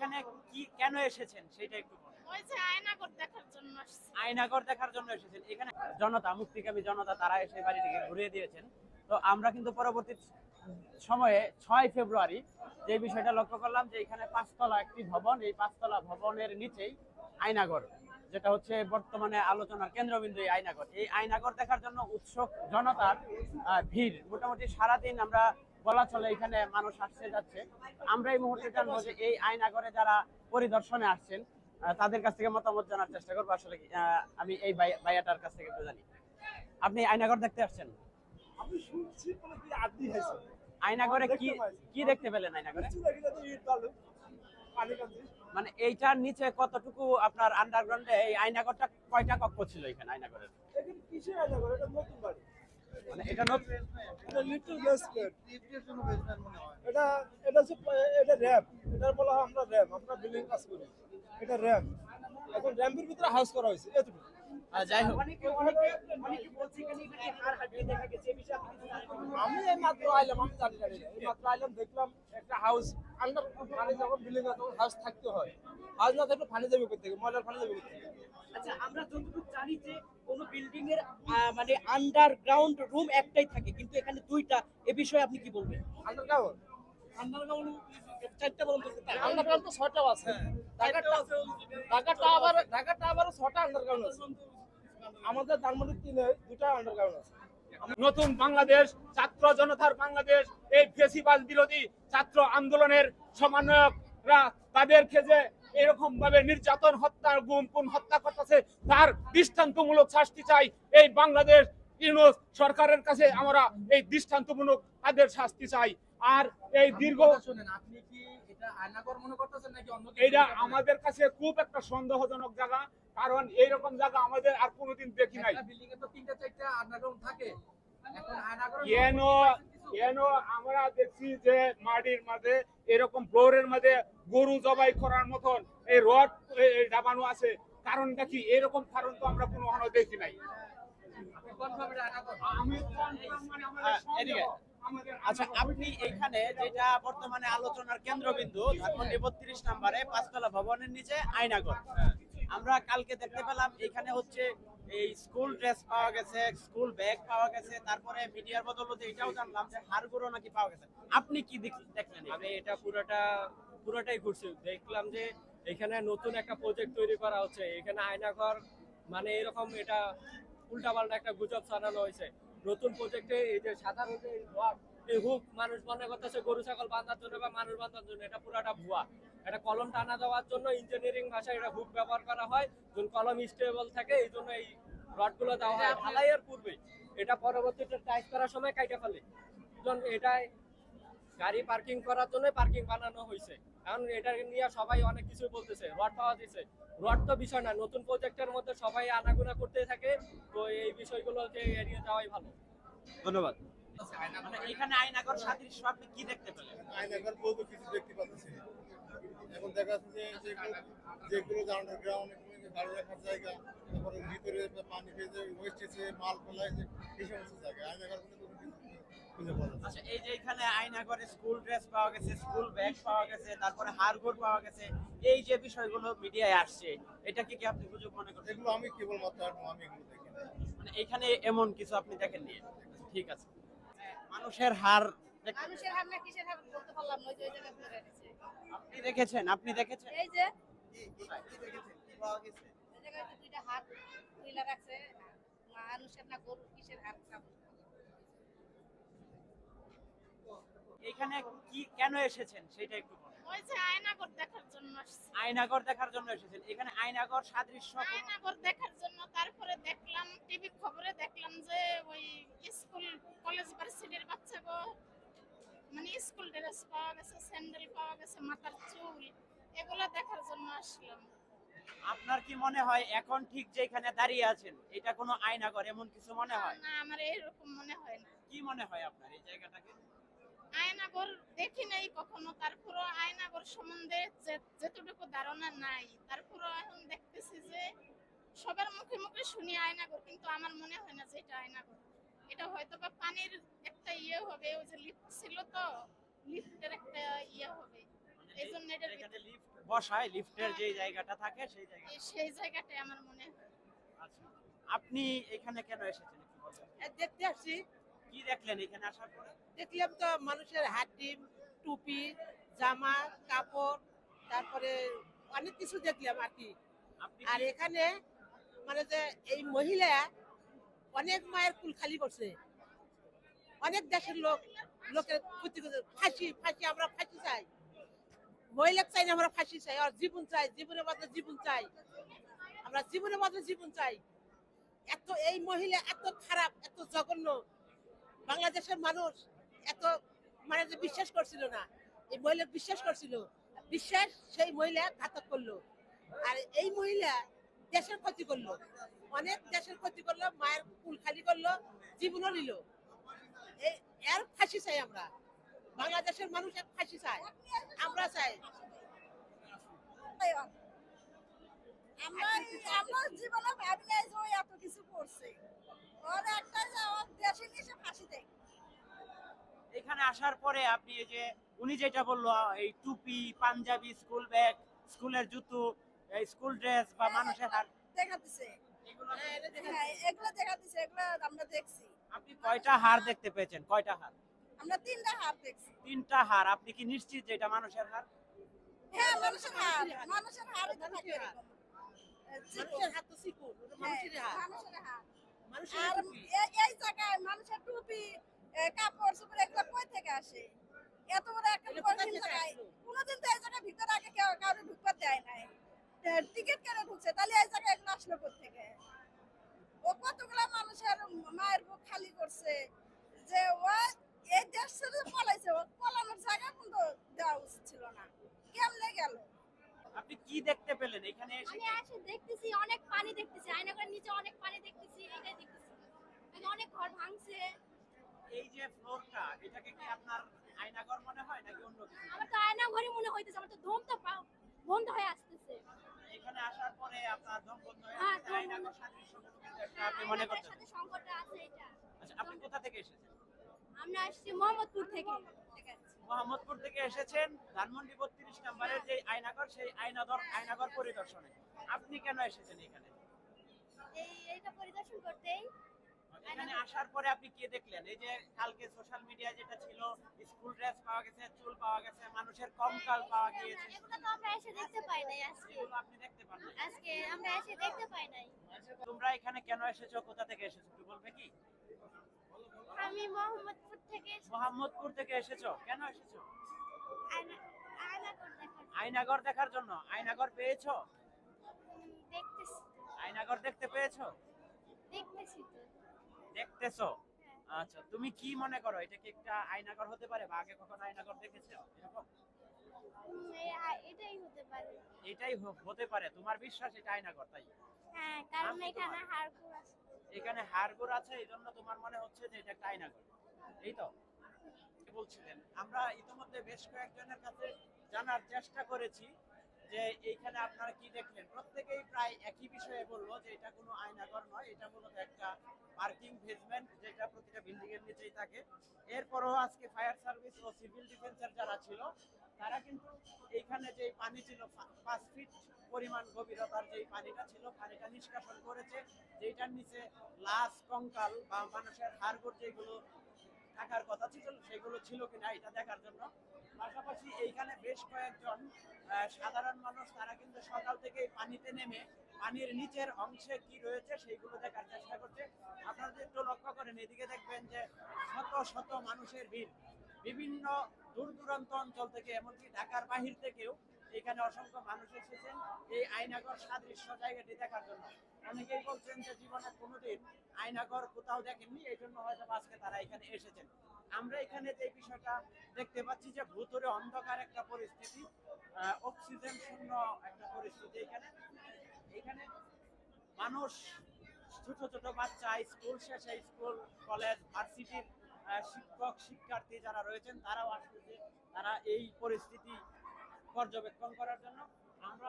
এখানে কি কেন এসেছেন সেটা একটু বলুন। ওই যে আয়নাঘর দেখার জন্য আসছি। আয়নাঘর দেখার জন্য এসেছেন এখানে। জনতা, মুক্তিকামী জনতা, তারা এসে বাড়িটিকে ঘুরিয়ে দিয়েছেন। তো আমরা কিন্তু পরবর্তী সময়ে 6 ফেব্রুয়ারি যে বিষয়টা লক্ষ্য করলাম যে এখানে 5তলা একটি ভবন, এই 5তলা ভবনের নিচেই আয়নাঘর, যেটা হচ্ছে বর্তমানে আলোচনার কেন্দ্রবিন্দু। এই আয়নাঘর, এই আয়নাঘর দেখার জন্য উৎসুক জনতার ভিড়। মোটামুটি সারাদিন আমরা বলা চলে এখানে মানুষ আসছে যাচ্ছে। আমরা এই মুহূর্তে জানবো যে এই আয়নাঘরে যারা পরিদর্শনে আসছেন তাদের কাছ থেকে মতামত জানার চেষ্টা করবো। আসলে আমি এই ভাইয়াটার কাছ থেকে একটু জানি। আপনি আয়নাঘর দেখতে আসছেন? আমি শুনছি মানে কি আদি হয়েছে আয়নাঘরে কি দেখতে পেলেন? আয়নাঘরে মানে এইটার নিচে কতটুকু আপনার আন্ডারগ্রাউন্ডে এই আয়নাঘরটা কয়টা কক্ষ ছিল এখানে আয়নাঘরের? এখানে কিসের আয়নাঘর? এটা নতুন বাড়ি, মানে এটা নতুন, এটা লিটল বেসমেন্ট। এটা এটা হচ্ছে এটা র‍্যাম্প, এটা বলা হয় আমরা র‍্যাম্প, আমরা বিল্ডিং কাজ করি, এটা র‍্যাম্প। এখন র‍্যাম্পের ভিতরে হাউস করা হয়েছে এতটুকু। যাই হোক, আমি এই মাত্র আইলাম, আমি জানি না, এই মাত্র আইলাম, দেখলাম একটা হাউস আন্ডার পানি, যখন বিল্ডিং আছে তখন হাউস থাকতে হয়, হাউস না থাকলে পানি যাবে কোথা থেকে, ময়লার পানি যাবে কোথা থেকে? আচ্ছা, আমরা যতটুকু জানি যে কোন বিল্ডিং এর মানে আন্ডারগ্রাউন্ড রুম একটাই থাকে, কিন্তু এখানে দুইটা। এ বিষয়ে আপনি কি বলবেন? আন্ডারগ্রাউন্ড চারটা বলুন তো। আন্ডারগ্রাউন্ড তো 6টা আছে, ঢাকাটা আবার 6টা আন্ডারগ্রাউন্ড আছে। আমাদের ধানমন্ডির 2টা আন্ডারগ্রাউন্ড আছে। নতুন বাংলাদেশ, ছাত্র জনতার বাংলাদেশ, এই ফেসিবাদ বিরোধী ছাত্র আন্দোলনের সমন্বয়করা তাদেরকে যে এরকম ভাবে নির্যাতন, হত্যা, গুম খুন, হত্যা করতেছে, তার দৃষ্টান্তমূলক শাস্তি চাই এই বাংলাদেশ ইউনূস সরকারের কাছে। আমরা এই দৃষ্টান্তমূলক তাদের শাস্তি চাই। আর এই দীর্ঘ আপনি কি এটা আয়নাঘর মনে করতেছেন নাকি অন্য এটা আমাদের কাছে খুব একটা সন্দেহজনক জায়গা, কারণ এইরকম জায়গা আমাদের আর কোনোদিন দেখি নাই। বিল্ডিং এ তো 3টা-4টা আন্ডারগ্রাউন্ড থাকে, এখন আয়নাঘর কেন আমরা দেখছি যে মাটির মাঝে এরকম ফ্লোরের মাঝে গরু জবাই করার মতন এই রড ডাবানো আছে, কারণটা কি? এরকম কারণ তো আমরা কোনো দেখি নাই। আমি মানে আমাদের এদিকে। আচ্ছা, আপনি এখানে যেটা বর্তমানে আলোচনার কেন্দ্রবিন্দু, ধানমন্ডি 32 নম্বরে 5তলা ভবনের নিচে আয়নাঘর, আমরা কালকে দেখতে পেলাম এখানে হচ্ছে এই স্কুল ড্রেস পাওয়া গেছে, স্কুল ব্যাগ পাওয়া গেছে, তারপরে মিডিয়ার বদৌলতে এটাও জানলাম যে হাড়গোড়ো নাকি পাওয়া গেছে। আপনি কি দেখলেন? আমি এটা পুরোটাই ঘুরছি, দেখলাম যে এখানে নতুন একটা প্রজেক্ট তৈরি করা হচ্ছে। এখানে আয়নাঘর মানে এরকম এটা উল্টাপাল্টা একটা গুজব ছড়ানো হয়েছে। নতুন প্রজেক্টে এই যে সাধারণত এই হুক মানুষ মনে করতেছে গরু ছাগল বাঁধার জন্য বা মানুষ বাঁধার জন্য, এটা পুরাটা ভুয়া। এটা কলম টানা দেওয়ার জন্য ইঞ্জিনিয়ারিং ভাষায় এটা হুক ব্যবহার করা হয়, যখন কলম স্টেবল থাকে এই জন্য এই রডগুলো দেওয়া হয় ঢালাইয়ের পূর্বে। এটা পরবর্তীতে টাইট করার সময় কাইটা ফেলে, এটাই গাড়ি পার্কিং করার জন্য পার্কিং বানানো হয়েছে। কারণ এটা নিয়ে সবাই অনেক কিছু বলতেছে, রড পাওয়া দিচ্ছে। রড তো বিষয় না, নতুন প্রজেক্টের মধ্যে সবাই আনাগোনা করতে থাকে, তো এই বিষয়গুলোকে এড়িয়ে যাওয়াই ভালো। ধন্যবাদ। মানে এখানে আয়নাঘর সাদৃশ্য আপনি কি দেখতে পেলেন? আয়নাঘর বলতে কিছু দেখতে পাচ্ছি না। এখন দেখা যাচ্ছে যে যেগুলো আন্ডারগ্রাউন্ড গাড়ি রাখার জায়গা, তারপরে ভিতরে পানি ভেজে ওয়েস্টেজে মাল ফেলায়, যে এই সমস্ত জায়গা আয়নাঘর খুঁজে পাওয়া যাচ্ছে। আচ্ছা, এই যে এখানে আয়নাঘরে স্কুল ড্রেস পাওয়া গেছে, স্কুল ব্যাগ পাওয়া গেছে, তারপরে হাড়গোড় পাওয়া গেছে, এই যে বিষয়গুলো মিডিয়ায় আসছে, এটা কি আপনি গুজব মনে করছেন? এগুলো আমি কেবলমাত্র আমি এগুলো দেখি না। মানে এখানে এমন কিছু আপনি দেখেননি? ঠিক আছে। মানুষের হার মানুষের হার না কিসের হার বলতে পারলাম না, ওই যে ওই জায়গায় পড়ে রয়েছে। আপনি দেখেছেন? এই যে কি দেখেছেন? কি পাওয়া গেছে? এই জায়গায় তো 2টা হাত তুইলা রাখছে, মানুষের না গরু কিসের হার তা বলতে পারলাম না। এখানে কি কেন এসেছেন সেটা একটু বলুন। ওই যে আয়নাঘর দেখার জন্য আসছি। আয়নাঘর দেখার জন্য এসেছেন। এখানে আয়নাঘর সাদৃশ্য আয়নাঘর দেখার জন্য, তারপরে দেখলাম টিভি খবরে দেখলাম যে ওই স্কুল কলেজ ভার্সিটির বাচ্চাগো মানে স্কুল ড্রেস পাওয়া গেছে, স্যান্ডেল পাওয়া গেছে, মাথার চুল, এগুলো দেখার জন্য আসলাম। আপনার কি মনে হয় এখন ঠিক যেখানে দাঁড়িয়ে আছেন এটা কোনো আয়নাঘর এমন কিছু মনে হয়? না, আমার এরকম মনে হয় না। কি মনে হয় আপনার এই জায়গাটাকে? আয়নাঘর দেখি নাই কখনো, তারপরও আয়নাঘর সম্বন্ধে যেটুকু ধারণা নাই, তারপরও এখন দেখতেছি যে সবার মুখে মুখে শুনি আয়নাঘর, কিন্তু আমার মনে হয় না যে এটা আয়নাঘর। এটা হয়তো বা পানির একটা ইয়ে হবে, ওই যে লিফট ছিল তো, লিফটের একটা ইয়ে হবে, এই জন্য এটা এখানে লিফট বসায় লিফটের যে জায়গাটা থাকে সেই জায়গা। সেই জায়গাটাই আমার মনে হয়। আচ্ছা, আপনি এখানে কেন এসেছেন একটু বলবেন? দেখতে আসছি, কি দেখলেন এখানে আসার পরে? দেখলাম তো মানুষের হাড্ডি, টুপি, জামা কাপড়, তারপরে অনেক কিছু দেখলাম আর কি। আপনি আর কি- এখানে মানে যে এই মহিলা অনেক মায়ের কুল খালি করছে, অনেক দেশের লোকের ক্ষতি করছে। ফাঁসি ফাঁসি, আমরা ফাঁসি চাই, মহিলা চাই না, আমরা ফাঁসি চাই। আর জীবন চাই, জীবনের বদলে জীবন চাই, আমরা জীবনের বদলে জীবন চাই। এত এই মহিলা এত খারাপ, এত জঘন্য, বাংলাদেশের মানুষ এত মানে যে বিশ্বাস করছিল না, এই মহিলা বিশ্বাস করছিল, বিশ্বাস সেই মহিলা ঘাতক করলো। আর এই মহিলা দেশের ক্ষতি করলো, অনেক দেশের ক্ষতি করলো, মায়ের কুল খালি করলো, জীবনও নিল। এই এর ফাঁসি চাই আমরা, বাংলাদেশের মানুষ এক ফাঁসি চাই, আমরা চাই। আমার জীবনে ভাবি নাই যে ও এত কিছু করছে। ওর একটা যে আমার দেশে নিয়ে এসে ফাঁসি দেয়। এখানে আসার পরে আপনি এই যে উনি যেটা বললো, এই টুপি, পাঞ্জাবি, স্কুল ব্যাগ, স্কুলের জুতো, এই স্কুল ড্রেস বা মানুষের হার, দেখা দিছে। এগুলো হ্যাঁ, এগুলো দেখা দিছে, এগুলো আমরা দেখছি। আপনি কয়টা হার দেখতে পেয়েছেন? কয়টা হার? আমরা 3টা হাত দেখছি। 3টা হার। আপনি কি নিশ্চিত যে এটা মানুষের হার? হ্যাঁ, মানুষের হাত, মানুষের হাত থাকে মানুষের হাত। এরকম। মানুষের হাত তো চিকুন, ওটা মানুষের হ্যাঁ, হাত, মানুষের হাত। মানুষের আর টুপি। এই জায়গায় মানুষের টুপি, কাপড় চোপড় এগুলো কই থেকে আসে? এত বড় একটা এটা কোথা কঠিন থেকে জায়গায় আসলো? কোনোদিন তো এই জায়গায় ভিতরে আগে কেউ কারো ঢুকতে দেয় নাই। টিকিট কেন ঢুকছে? তাহলে এই জায়গায় এগুলো আসলো কোত্থেকে? ও কতগুলা মানুষের মায়ের বুক খালি করছে, যে ও এই দেশ ছেড়ে পলাইছে, ও পলানোর জায়গা কিন্তু দেওয়া উচিত ছিল না। কেমনে গেল? আপনি কি দেখতে পেলেন এখানে এসে? আমি এসে দেখতেছি অনেক পানি দেখতেছি, আয়নাঘরের নিচে অনেক পানি দেখতেছি, এটাই দেখতেছি। এই যে অনেক ঘর ভাঙছে। এই যে ফ্লোরটা, এটাকে কি আপনার আয়নাঘর মনে হয় নাকি অন্য কিছু? আমার তো আয়নাঘরই মনে হইতেছে, আমার তো দম তো বন্ধ হয়ে আসতেছে। এখানে আসার পরে আপনার দম বন্ধ হয়ে হ্যাঁ, গেছে, দম আয়নাঘর বন্ধ। সাদৃশ্য কিন্তু একটা আপনি মনে আয়নাঘরের করছেন? সাথে সংকটটা আছে এটা। আচ্ছা, আপনি কোথা থেকে এসেছেন? আমরা আসছি মোহাম্মদপুর থেকে। মোহাম্মদপুর থেকে এসেছেন ধানমন্ডি 32 নম্বরের যে আয়নাঘর, সেই আয়নাঘর পরিদর্শনে। আপনি কেন এসেছেন এখানে? এইটা পরিদর্শন করতেই। এখানে আসার পরে আপনি কি দেখলেন? এই যে কালকে সোশ্যাল মিডিয়া যেটা ছিল, স্কুল ড্রেস পাওয়া গেছে, চুল পাওয়া গেছে, মানুষের কঙ্কাল পাওয়া গিয়েছে, এগুলো তো আমরা এসে দেখতে পাই নাই আজকে। এগুলো আপনি দেখতে পান না। আজকে আমরা এসে দেখতে পাই নাই। তোমরা এখানে কেন এসেছো, কোথা থেকে এসেছো একটু বলবে কি? আমি মোহাম্মদপুর থেকে এসেছি মোহাম্মদপুর থেকে এসেছো, কেন এসেছো? আয়নাঘর দেখার জন্য। আয়নাঘর দেখার জন্য। আয়নাঘর পেয়েছো? দেখতেছি আয়নাঘর দেখতে পেয়েছো? দেখতেছি তো। দেখতেছো? আচ্ছা, তুমি কি মনে করো এটা কি একটা আয়নাঘর হতে পারে, বা আগে কখনো আয়নাঘর দেখেছো এরকম? এটাই হতে পারে। এটাই হতে পারে, তোমার বিশ্বাস এটা আয়নাঘর, তাই? হ্যাঁ, কারণ নাম কি এখানে তোমার? হাড়গোড় আছে। এখানে হাড়গোড় আছে, এই জন্য তোমার মনে হচ্ছে যে এটা একটা আয়নাঘর, এই তো? কি বলছিলেন? আমরা ইতিমধ্যে বেশ কয়েকজনের কাছে জানার চেষ্টা করেছি যে এইখানে আপনারা কি দেখলেন। প্রত্যেকেই প্রায় একই বিষয়ে বললো যে এটা কোনো আয়নাঘর নয়, এটা মূলত একটা পার্কিং বেসমেন্ট, যেটা প্রতিটা বিল্ডিং এর নিচেই থাকে। এরপরও আজকে ফায়ার সার্ভিস ও সিভিল ডিফেন্সের যারা ছিল, তারা কিন্তু এইখানে যে পানি ছিল 5 ফিট পরিমাণ গভীরতার যে পানিটা ছিল, পানিটা নিষ্কাশন করেছে, যেটার নিচে লাশ, কঙ্কাল বা মানুষের হাড়গোড় যেগুলো থাকার কথা ছিল সেগুলো ছিল কিনা এটা দেখার জন্য। পাশাপাশি এইখানে বেশ কয়েকজন সাধারণ মানুষ, তারা কিন্তু সকাল থেকে পানিতে নেমে পানির নিচের অংশে কি রয়েছে সেইগুলো দেখার চেষ্টা করছে। আপনারা যদি একটু লক্ষ্য করেন, এদিকে দেখবেন যে শত শত মানুষের ভিড়, বিভিন্ন দূর দূরান্ত অঞ্চল থেকে, এমনকি ঢাকার বাহির থেকেও এখানে অসংখ্য মানুষ এসেছেন এই আয়নাঘর সাদৃশ্য জায়গাটি দেখার জন্য। অনেকেই বলছেন যে জীবনে কোনোদিন আয়নাঘর কোথাও দেখেননি, এই জন্য হয়তো আজকে তারা এখানে এসেছেন। আমরা এখানে যে বিষয়টা দেখতে পাচ্ছি যে ভূতরে অন্ধকার একটা পরিস্থিতি, অক্সিজেন শূন্য একটা পরিস্থিতি। এখানে মানুষ, ছোট ছোট বাচ্চা, স্কুল শেষে, স্কুল, কলেজ, ভার্সিটির শিক্ষক, শিক্ষার্থী যারা রয়েছেন, তারাও আসতেছে, তারা এই পরিস্থিতি পর্যবেক্ষণ করার জন্য। আমরা